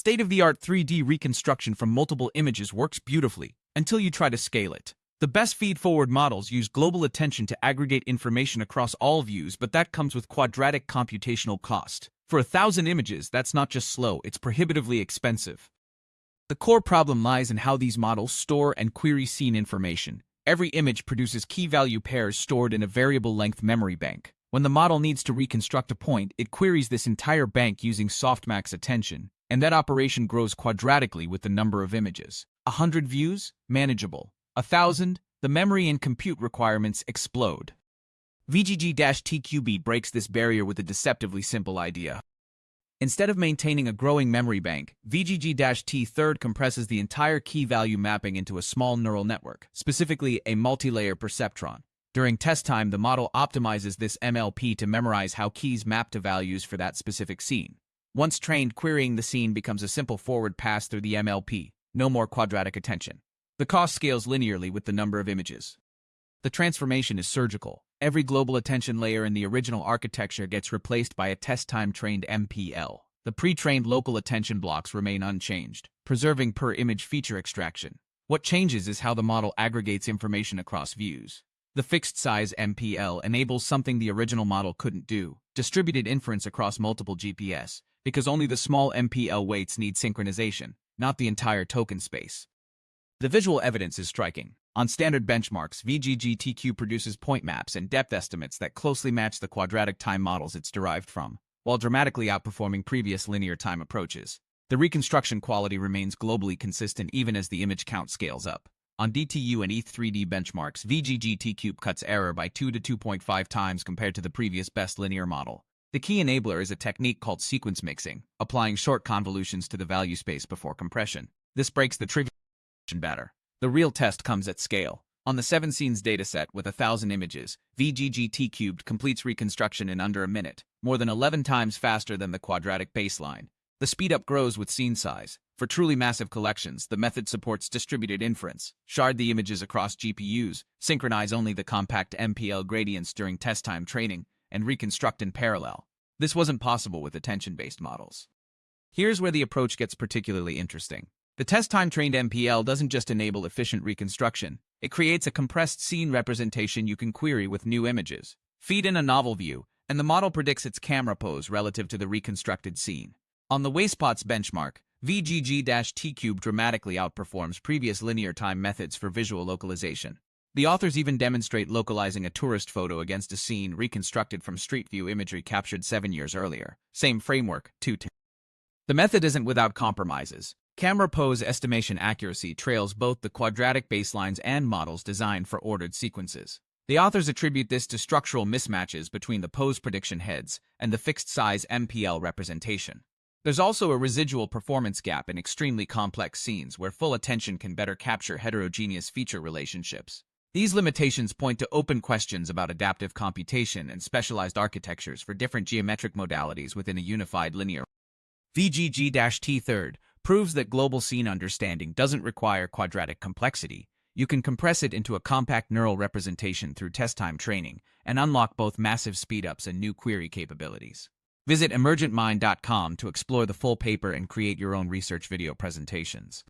State-of-the-art 3D reconstruction from multiple images works beautifully, until you try to scale it. The best feed-forward models use global attention to aggregate information across all views, but that comes with quadratic computational cost. For 1,000 images, that's not just slow, it's prohibitively expensive. The core problem lies in how these models store and query scene information. Every image produces key-value pairs stored in a variable-length memory bank. When the model needs to reconstruct a point, it queries this entire bank using softmax attention, and that operation grows quadratically with the number of images. 100 views? Manageable. 1,000? The memory and compute requirements explode. VGG-T³ breaks this barrier with a deceptively simple idea. Instead of maintaining a growing memory bank, VGG-T³ compresses the entire key-value mapping into a small neural network, specifically a multi-layer perceptron. During test time, the model optimizes this MLP to memorize how keys map to values for that specific scene. Once trained, querying the scene becomes a simple forward pass through the MLP, no more quadratic attention. The cost scales linearly with the number of images. The transformation is surgical. Every global attention layer in the original architecture gets replaced by a test-time trained MPL. The pre-trained local attention blocks remain unchanged, preserving per-image feature extraction. What changes is how the model aggregates information across views. The fixed-size MPL enables something the original model couldn't do: distributed inference across multiple GPS, because only the small MPL weights need synchronization, not the entire token space. The visual evidence is striking. On standard benchmarks, VGG-T³ produces point maps and depth estimates that closely match the quadratic time models it's derived from, while dramatically outperforming previous linear time approaches. The reconstruction quality remains globally consistent even as the image count scales up. On DTU and ETH3D benchmarks, VGG-T³ cuts error by 2 to 2.5 times compared to the previous best linear model. The key enabler is a technique called sequence mixing, applying short convolutions to the value space before compression. This breaks the trivial batter. The real test comes at scale. On the 7 scenes dataset with 1,000 images, VGG-T³ completes reconstruction in under a minute, more than 11 times faster than the quadratic baseline. The speedup grows with scene size. For truly massive collections, the method supports distributed inference. Shard the images across GPUs, synchronize only the compact MPL gradients during test-time training, and reconstruct in parallel. This wasn't possible with attention-based models. Here's where the approach gets particularly interesting. The test-time trained MPL doesn't just enable efficient reconstruction, it creates a compressed scene representation you can query with new images. Feed in a novel view, and the model predicts its camera pose relative to the reconstructed scene. On the Wayspots benchmark, VGG-T³ dramatically outperforms previous linear time methods for visual localization. The authors even demonstrate localizing a tourist photo against a scene reconstructed from street view imagery captured 7 years earlier. Same framework, 2. The method isn't without compromises. Camera pose estimation accuracy trails both the quadratic baselines and models designed for ordered sequences. The authors attribute this to structural mismatches between the pose prediction heads and the fixed-size MPL representation. There's also a residual performance gap in extremely complex scenes where full attention can better capture heterogeneous feature relationships. These limitations point to open questions about adaptive computation and specialized architectures for different geometric modalities within a unified linear. VGG-T³ proves that global scene understanding doesn't require quadratic complexity. You can compress it into a compact neural representation through test-time training and unlock both massive speedups and new query capabilities. Visit emergentmind.com to explore the full paper and create your own research video presentations.